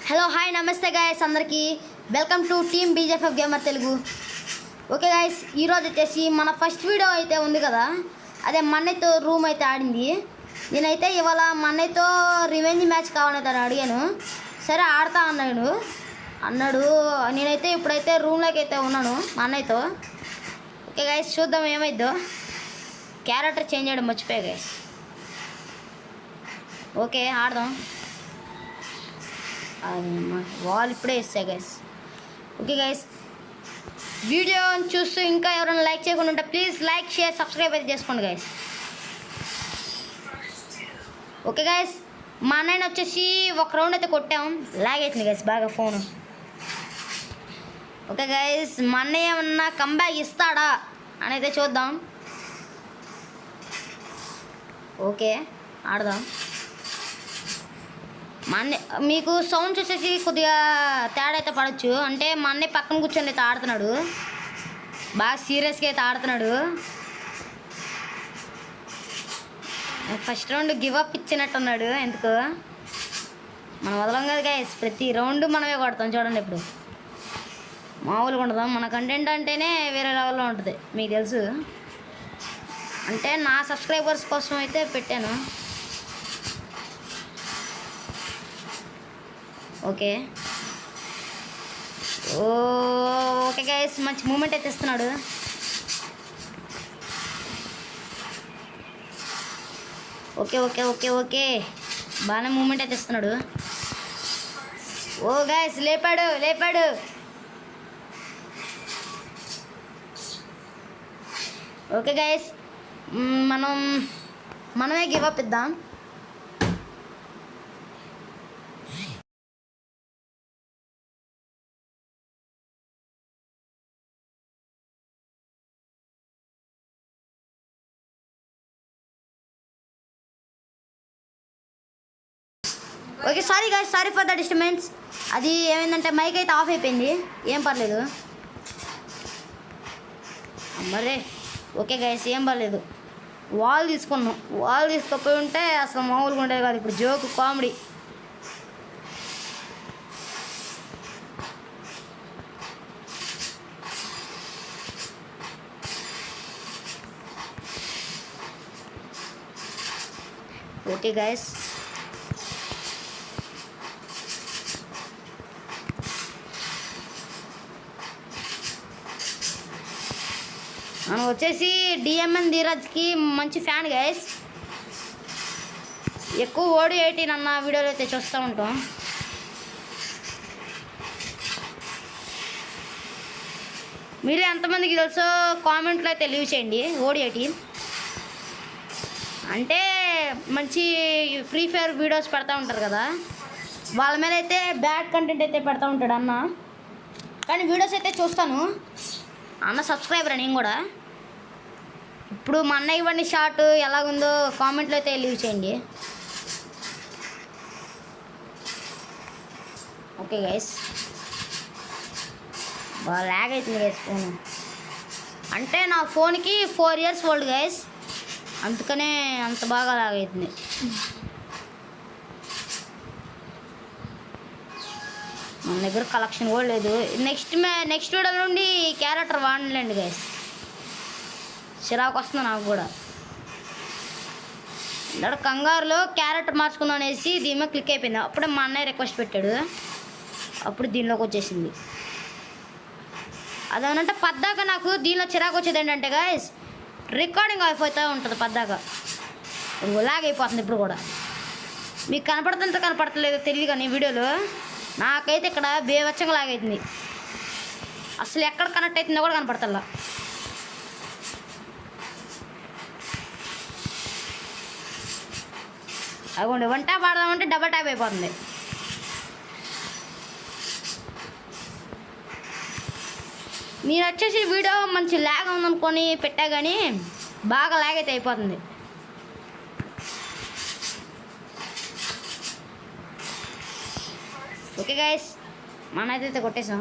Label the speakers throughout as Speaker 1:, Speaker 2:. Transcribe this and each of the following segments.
Speaker 1: Hello hi నమస్తే guys అందరికీ welcome to team BJF gamer Telugu. Okay guys, ఈరోజు వచ్చేసి మన ఫస్ట్ వీడియో అయితే ఉంది కదా, అదే మన్నయ్యతో రూమ్ అయితే ఆడింది. నేనైతే ఇవాళ మన్నయ్యతో రివెంజ్ మ్యాచ్ కావాలని అడిగాను. సరే ఆడతా అన్నాడు. నేనైతే ఇప్పుడైతే రూమ్లోకి అయితే ఉన్నాను మా అన్నయ్యతో. ఓకే గాయస్, చూద్దాం ఏమైద్దో. క్యారెక్టర్ చేంజ్ చేయడం మర్చిపోయా గాయస్. ఓకే ఆడదాం. వాల్ ఇప్పుడే ఇస్తా గైస్. ఓకే గైస్, వీడియో చూస్తూ ఇంకా ఎవరైనా లైక్ చేయకుండా ఉంటే ప్లీజ్ లైక్ షేర్ సబ్స్క్రైబ్ అయితే చేసుకోండి గైస్. ఓకే గైస్, మా అన్నయ్య వచ్చేసి ఒక రౌండ్ అయితే కొట్టాం, లాగ్ అవుతుంది గైస్ బాగా ఫోను. ఓకే గైస్, మా అన్నయ్య ఏమన్నా కంబ్యాక్ ఇస్తాడా అని అయితే చూద్దాం. ఓకే ఆడదాం. మా అన్నయ్య మీకు సౌండ్స్ వచ్చేసి కొద్దిగా తేడా అయితే పడవచ్చు. అంటే మా అన్నయ్య పక్కన కూర్చొని అయితే ఆడుతున్నాడు, బాగా సీరియస్గా అయితే ఆడుతున్నాడు. ఫస్ట్ రౌండ్ గివ్ అప్ ఇచ్చినట్టున్నాడు. ఎందుకు మనం వదలం కదా గైస్, ప్రతి రౌండ్ మనమే కొడతాం చూడండి. ఇప్పుడు మామూలుగా ఉండదాం. మన కంటెంట్ అంటేనే వేరే లెవెల్లో ఉంటుంది, మీకు తెలుసు. అంటే నా సబ్స్క్రైబర్స్ కోసం అయితే పెట్టాను. ఓకే ఓకే గైస్, మంచి మూమెంట్ అయితే ఇస్తున్నాడు. ఓకే ఓకే ఓకే ఓకే బాగానే మూమెంట్ అయితే ఇస్తున్నాడు. ఓ గైస్, లేపాడు. ఓకే గైస్, మనమే గివ్ అప్ ఇద్దాం. Okay sorry guys, sorry for the disturbance. అది ఏమైందంటే మైక్ అయితే ఆఫ్ అయిపోయింది, ఏం పర్లేదు మరే. ఓకే గాయస్, ఏం పర్లేదు. వాల్ తీసుకున్నాం, వాల్ తీసుకోపోయి ఉంటే అసలు మామూలుగా ఉండేది కాదు. ఇప్పుడు జోక్ కామెడీ. ఓకే గాయస్, మనం వచ్చేసి డిఎంఎన్ ధీరజ్కి మంచి ఫ్యాన్ గైస్. ఎక్కువ ఓడి 18 అన్న వీడియోలు అయితే చూస్తూ ఉంటాం. మీరు ఎంతమందికి తెలుసో కామెంట్లో అయితే లీవ్ చేయండి. ఓడి 18 అంటే మంచి ఫ్రీ ఫైర్ వీడియోస్ పెడతా ఉంటారు కదా, వాళ్ళ మీద అయితే బ్యాడ్ కంటెంట్ అయితే పెడతా ఉంటాడు అన్న. కానీ వీడియోస్ అయితే చూస్తాను. అన్న సబ్స్క్రైబర్ నేను కూడా. ఇప్పుడు మా అన్నయ్య ఇవన్నీ షార్ట్ ఎలాగుందో కామెంట్లో అయితే లీవ్ చేయండి. ఓకే గైస్, బాగా ల్యాగ్ అవుతుంది గైస్ ఫోన్. అంటే నా ఫోన్కి 4 years ఓల్డ్ గైస్, అందుకనే అంత బాగా ల్యాగ్ అవుతుంది. మన దగ్గర కలెక్షన్ కూడా లేదు. నెక్స్ట్ వీడియో నుండి క్యారెక్టర్ వాడలేండి గైస్, చిరాకు వస్తుంది నాకు కూడా. ఇక్కడ కంగారులో క్యారెక్టర్ మార్చుకుందాం అనేసి దీని మీద క్లిక్ అయిపోయింది. అప్పుడే మా అన్నయ్య రిక్వెస్ట్ పెట్టాడు, అప్పుడు దీనిలోకి వచ్చేసింది. అదేనంటే పద్దాక నాకు దీనిలో చిరాకు వచ్చేది ఏంటంటే గైస్, రికార్డింగ్ అయిపోతూ ఉంటుంది పద్దాక, లాగ్ అయిపోతుంది. ఇప్పుడు కూడా మీకు కనపడతలేదో తెలియదు కానీ వీడియోలో నాకైతే ఇక్కడ బేవచ్చంగా లాగ్ అవుతుంది. అసలు ఎక్కడ కనెక్ట్ అవుతుందో కూడా కనపడతల్లా. అదిగోండి, 1 ట్యాప్ ఆడదామంటే డబల్ ట్యాప్ అయిపోతుంది. నేను వచ్చేసి వీడియో మంచి ల్యాగ్ ఉందనుకొని పెట్టా, కానీ బాగా ల్యాగ్ అయితే అయిపోతుంది. ఓకే గైస్, మనైతే కొట్టేసాం.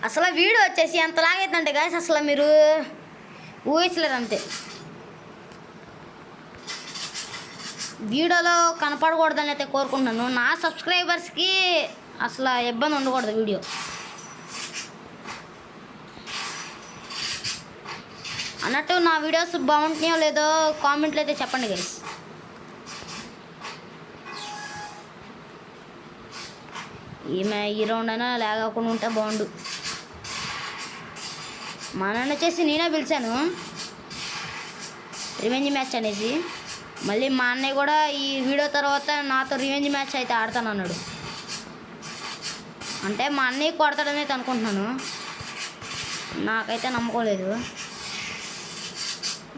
Speaker 1: అసలు వీడియో వచ్చేసి ఎంత ల్యాగ్ అవుతుందంటే గైస్ అసలు మీరు ఊహించలేరు అంతే. వీడియోలో కనపడకూడదని అయితే కోరుకుంటున్నాను. నా సబ్స్క్రైబర్స్కి అసలు ఇబ్బంది ఉండకూడదు వీడియో. అన్నట్టు నా వీడియోస్ బాగుంటున్నాయో లేదో కామెంట్లు అయితే చెప్పండి గైస్. ఈమె ఈ రౌండ్ అయినా లేకుండా ఉంటే బాగుండు. మా నాన్న వచ్చేసి నేనే పిలిచాను రివెంజ్ మ్యాచ్ అనేసి. మళ్ళీ మా అన్నయ్య కూడా ఈ వీడియో తర్వాత నాతో రివెంజ్ మ్యాచ్ అయితే ఆడతాను అన్నాడు. అంటే మా అన్నయ్య కొడతాడని అయితే అనుకుంటున్నాను, నాకైతే నమ్మకం లేదు.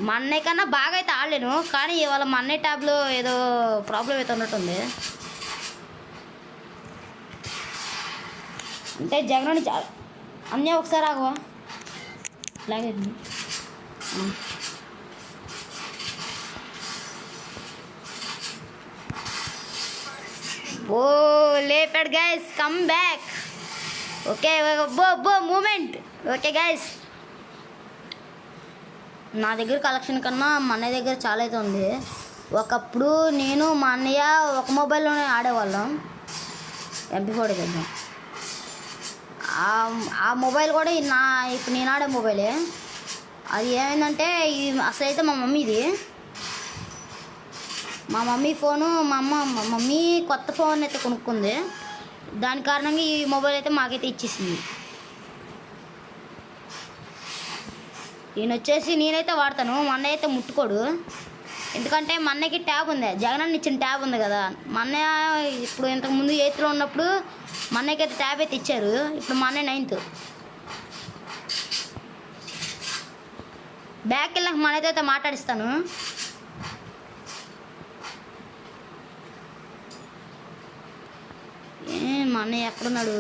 Speaker 1: మా అన్నయ్య కన్నా బాగా అయితే ఆడలేను, కానీ ఇవాళ మా అన్నయ్య ట్యాబ్లో ఏదో ప్రాబ్లం అయితే ఉన్నట్టుంది. అంటే జగన్ అన్నయ్య ఒకసారి ఆగవా అలాగే. ఓ లేపాడు గైస్, కమ్ బ్యాక్. ఓకే బో మూమెంట్. ఓకే గైస్, నా దగ్గర కలెక్షన్ కన్నా మా అన్నయ్య దగ్గర చాలా అయితే ఉంది. ఒకప్పుడు నేను మా అన్నయ్య ఒక మొబైల్లోనే ఆడేవాళ్ళం, MP40 కదా. ఆ మొబైల్ కూడా ఇప్పుడు నేను ఆడే మొబైలే. అది ఏమైందంటే అసలు అయితే మా మమ్మీది. మా మమ్మీ ఫోను మా మమ్మీ కొత్త ఫోన్ అయితే కొనుక్కుంది. దాని కారణంగా ఈ మొబైల్ అయితే మాకైతే ఇచ్చేసింది. ఈయన వచ్చేసి నేనైతే వాడతాను, మా అన్నయ్య అయితే ముట్టుకోడు. ఎందుకంటే మా అన్నయ్యకి ట్యాబ్ ఉంది, జగనన్న ఇచ్చిన ట్యాబ్ ఉంది కదా. మా అన్నయ్య ఇప్పుడు ఇంతకుముందు 8th ఉన్నప్పుడు మా అన్నయ్యకి అయితే ట్యాబ్ అయితే ఇచ్చారు. ఇప్పుడు మా అన్నయ్య 9th. బ్యాక్ వెళ్ళాక మా అన్నయ్యతో అయితే మాట్లాడిస్తాను. మా అన్నయ్య ఎక్కడున్నాడు?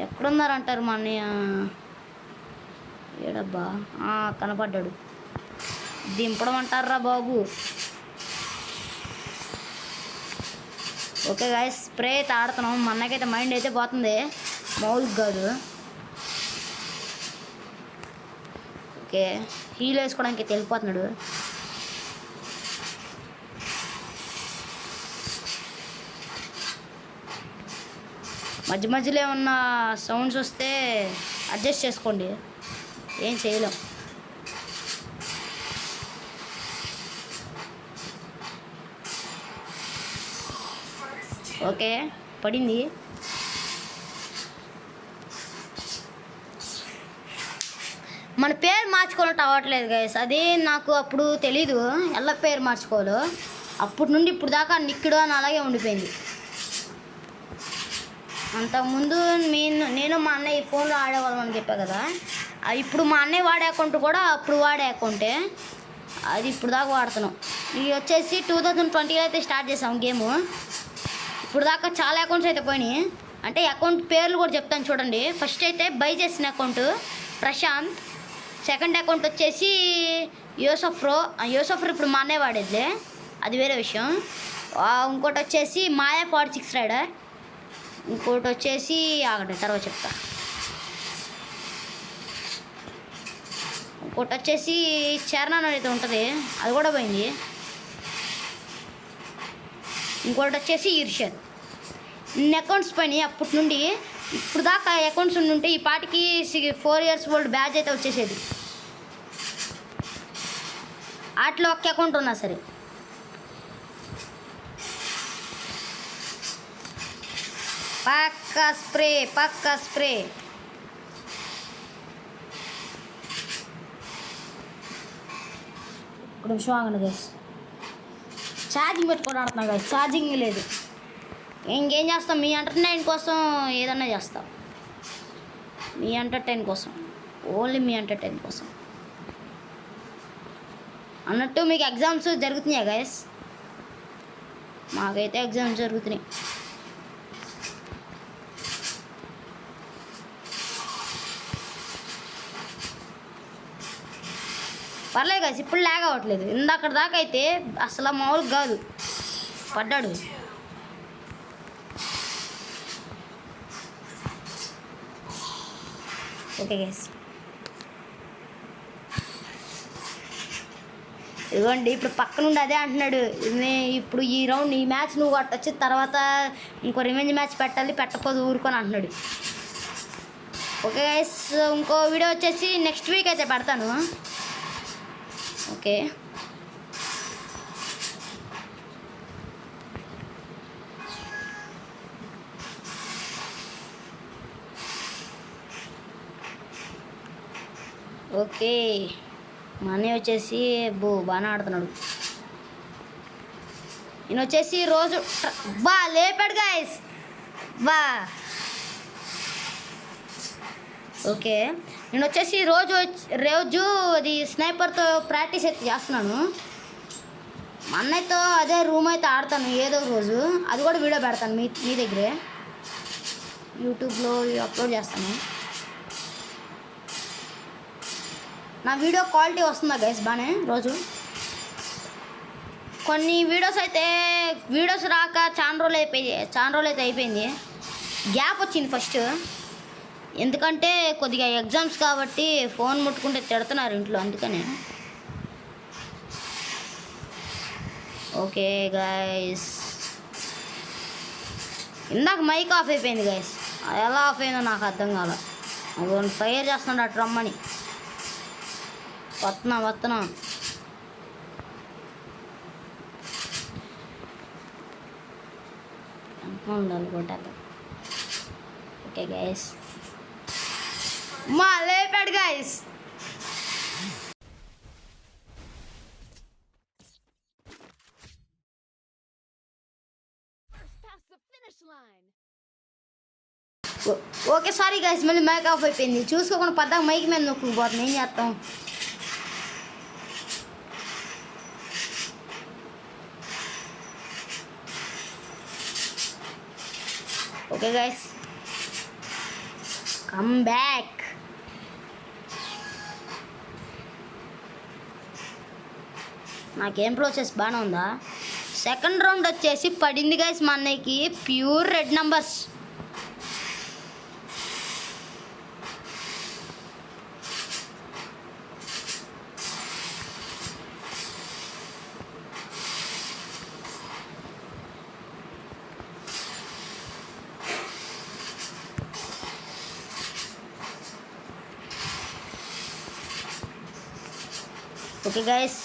Speaker 1: ఎక్కడున్నారంటారు మా అన్నయ్య? ఏడబ్బా కనపడ్డాడు. దింపడం అంటారా బాబు. ఓకే గాయస్, స్ప్రే అయితే ఆడుతున్నాం. మా అన్నకైతే మైండ్ అయితే పోతుంది, మామూలుగా కాదు. ఓకే, హీల్ వేసుకోవడానికి వెళ్ళిపోతున్నాడు. మధ్య మధ్యలో ఏమన్నా సౌండ్స్ వస్తే అడ్జస్ట్ చేసుకోండి, ఏం చేయలేం. ఓకే పడింది. మన పేరు మార్చుకోవాలంటే అవ్వట్లేదు గైస్. అది నాకు అప్పుడు తెలీదు ఎలా పేరు మార్చుకోవాలో. అప్పటి నుండి ఇప్పుడు దాకా నిక్కుడు అని అలాగే ఉండిపోయింది. అంతకుముందు నేను మా అన్నయ్య ఈ ఫోన్లో ఆడేవాళ్ళం అని చెప్పా కదా. ఇప్పుడు మా అన్నయ్య వాడే అకౌంట్ కూడా అప్పుడు వాడే అకౌంటే, అది ఇప్పుడు దాకా వాడుతున్నాం. ఇది వచ్చేసి 2020లో అయితే స్టార్ట్ చేసాం గేము. ఇప్పుడు దాకా చాలా అకౌంట్స్ అయితే పోయినాయి. అంటే అకౌంట్ పేర్లు కూడా చెప్తాను చూడండి. ఫస్ట్ అయితే బై చేసిన అకౌంట్ ప్రశాంత్. సెకండ్ అకౌంట్ వచ్చేసి యోసఫ్రో ఇప్పుడు మా అన్నయ్య వాడేదిలే, అది వేరే విషయం. ఇంకోటి వచ్చేసి మాయా 46 రైడర్. ఇంకోటి వచ్చేసి ఆగండి తర్వాత చెప్తా. ఇంకోటి వచ్చేసి చరణ్ అయితే ఉంటుంది, అది కూడా పోయింది. ఇంకోటి వచ్చేసి ఇర్షద్. ఇన్ని అకౌంట్స్ పోయినాయి అప్పటి నుండి. ఇప్పుడు దాకా అకౌంట్స్ ఉంటే ఈ పాటికి 4 years ఓల్డ్ బ్యాచ్ అయితే వచ్చేసేది. వాటిలో ఒక్క అకౌంట్ ఉన్నా సరే. పక్కా స్ప్రే. ఒక నిమిషం ఆగండి గైస్, ఛార్జింగ్ పెట్టుకొని ఆడుతున్నా గైస్, ఛార్జింగ్ లేదు. ఇంకేం చేస్తాం, మీ ఎంటర్టైన్ కోసం ఏదన్నా చేస్తాం. మీ ఎంటర్టైన్ కోసం, ఓన్లీ మీ ఎంటర్టైన్ కోసం. అన్నట్టు మీకు ఎగ్జామ్స్ జరుగుతున్నాయా గైస్? మాకైతే ఎగ్జామ్స్ జరుగుతున్నాయి. పర్లేదు గైస్, ఇప్పుడు లాగ్ అవ్వట్లేదు. ఇందాక దాకా అయితే అసలు మామూలుగా కాదు, పడ్డాడు. ఓకే గైస్, ఇదిగోండి ఇప్పుడు పక్క నుండి అదే అంటున్నాడు. ఇప్పుడు ఈ రౌండ్ ఈ మ్యాచ్ నువ్వు కొట్టొచ్చు, తర్వాత ఇంకో రివెంజ్ మ్యాచ్ పెట్టాలి, పెట్టకపోతే ఊరుకొని అంటున్నాడు. ఓకే గైస్, ఇంకో వీడియో వచ్చేసి నెక్స్ట్ వీక్ అయితే పెడతాను. Okay, okay. మా అన్నయ్య వచ్చేసి బాగానే ఆడుతున్నాడు. నేను వచ్చేసి రోజు లేపాడు గైస్. ఓకే, నేను వచ్చేసి రోజు అది స్నైపర్తో ప్రాక్టీస్ అయితే చేస్తున్నాను. మా అన్నయ్యతో అదే రూమ్ అయితే ఆడతాను ఏదో రోజు. అది కూడా వీడియో పెడతాను మీ దగ్గరే యూట్యూబ్లో అప్లోడ్ చేస్తాను. నా వీడియో క్వాలిటీ వస్తుందా గైస్ బాగానే? రోజు కొన్ని వీడియోస్ రాక చాలా రోజులు అయితే అయిపోయింది. గ్యాప్ వచ్చింది ఫస్ట్, ఎందుకంటే కొద్దిగా ఎగ్జామ్స్ కాబట్టి ఫోన్ ముట్టుకుంటే తిడుతున్నారు ఇంట్లో, అందుకని. ఓకే గైస్, ఇందాక మైక్ ఆఫ్ అయిపోయింది గైస్. అది ఎలా ఆఫ్ అయిందో నాకు అర్థం కాల. అది ఫైర్ చేస్తున్నాడు అటు రమ్మని. వస్తున్నా ఉండాలి కొట్టాలి. ఓకే గైస్, లేపాడు గైస్. ఓకే సారీ గైస్, మళ్ళీ మైక్ ఆఫ్ అయిపోయింది. చూసుకోకుండా పద్దాక మైక్ మీద నొక్కుపోతుంది, ఏం చేస్తాం. Okay guys, come back. నా గేమ్ ప్రాసెస్ బాగానే ఉందా? సెకండ్ రౌండ్ వచ్చేసి పడింది గైస్ మా అన్నయ్యకి pure red numbers. Okay guys,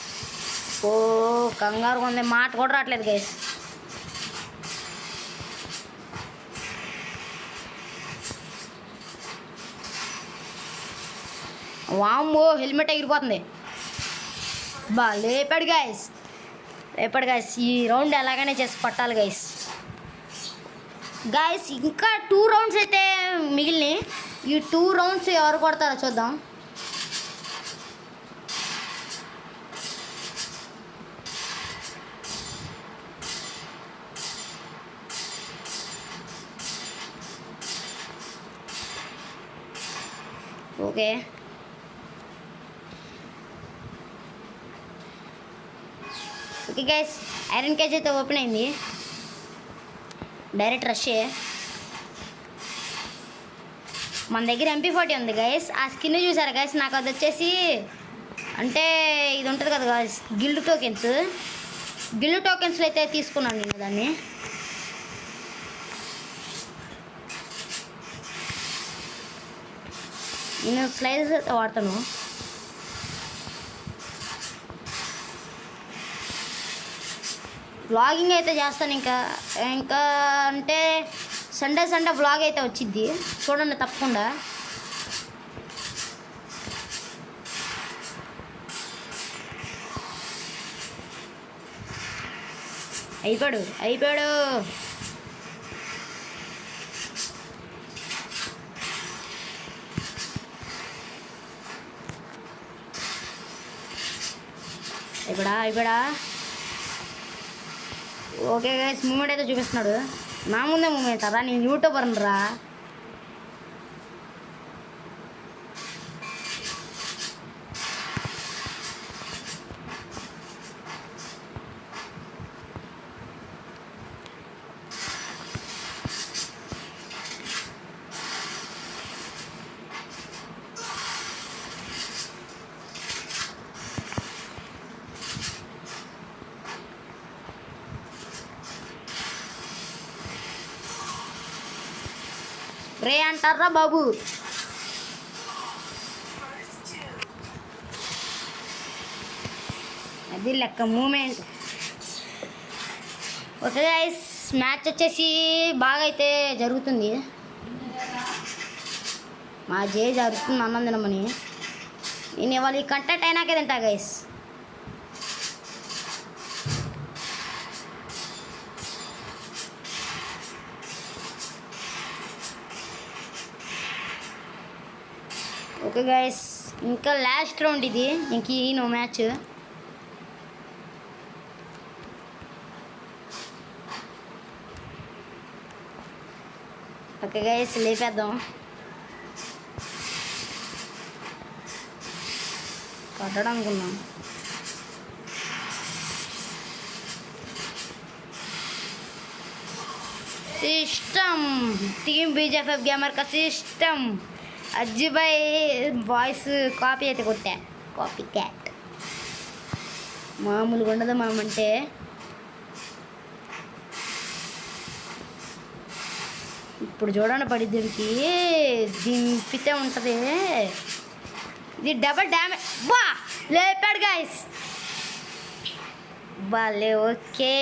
Speaker 1: కంగారు ఉంది, మాట కూడా రావట్లేదు గైస్. వామ్మో, హెల్మెట్ ఎగిరిపోతుంది. లేపాడు గైస్. ఈ రౌండ్ ఎలాగైనా చేసి పట్టాలి గైస్. ఇంకా 2 రౌండ్స్ అయితే మిగిలినాయి. ఈ 2 రౌండ్స్ ఎవరు కొడతారో చూద్దాం. ఓకే, గైస్, ఐరన్ కేజ్ అయితే ఓపెన్ అయింది. Direct rush. మన దగ్గర MP40 ఉంది గైస్. ఆ స్కిన్ చూసారా గైస్? నాకు అది వచ్చేసి అంటే ఇది ఉంటుంది కదా గైస్, గిల్డ్ టోకెన్స్లో అయితే తీసుకున్నాను నేను దాన్ని. నేను స్లైడర్స్ అయితే వాడతాను. వ్లాగింగ్ అయితే చేస్తాను ఇంకా అంటే సండే వ్లాగ్ అయితే వచ్చింది, చూడండి తప్పకుండా. అయిపోయాడు. అయిపోయాడా. ఓకే గైస్, మూమెంట్ అయితే చూపిస్తున్నాడు. నా ముందే మూమెంట్ రా, నేను యూట్యూబర్ రా. రే అంటారా బాబు. అది లెక్క మూమెంట్. ఓకే గైస్, మ్యాచ్ వచ్చేసి బాగా అయితే జరుగుతుంది. మా జరుగుతుంది అన్నం తినమని. నేను ఇవాళ ఈ కంటెంట్ అయినాకే తింటా గైస్. ఓకే గైస్, ఇంకా లాస్ట్ రౌండ్ ఇది. ఇంక ఈ మ్యాచ్. ఓకే గైస్, లేపేద్దాం. కట్టడం అనుకున్నాం. సిస్టమ్ టీమ్ బీజేఎఫ్ఎఫ్ గేమర్ का సిస్టమ్. అజ్జిబాయ్ వాయిస్ కాపీ అయితే కొట్టా. కాపీ క్యాట్ మామూలుగా ఉండదు మామంటే. ఇప్పుడు చూడండి పడిద్దరికి దింపితే ఉంటుంది. ఇది డబల్ డ్యామేజ్. బా లేపాడు గైస్. బాలే. Okay,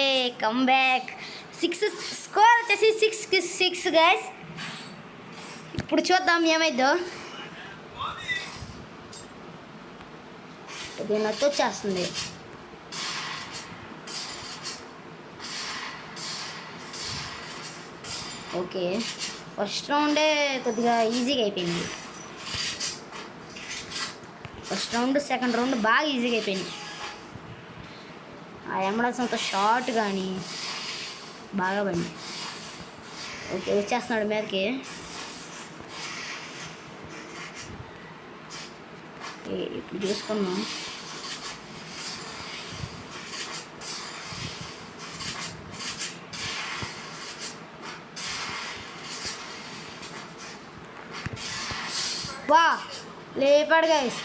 Speaker 1: come back. 6 స్కోర్ వచ్చేసి 6-6 గైస్. ఇప్పుడు చూద్దాం ఏమైందో. ఇది నచ్చొచ్చేస్తుంది. ఓకే, ఫస్ట్ రౌండే కొద్దిగా ఈజీగా అయిపోయింది. ఫస్ట్ రౌండ్ సెకండ్ రౌండ్ బాగా ఈజీగా అయిపోయింది. ఆ ఎమరాల్స్ అంత షార్ట్ కానీ బాగా పడింది. ఓకే, వచ్చేస్తున్నాడు మీదకి. ఇప్పుడు చూసుకున్నాం. వా లేపాడు గైస్.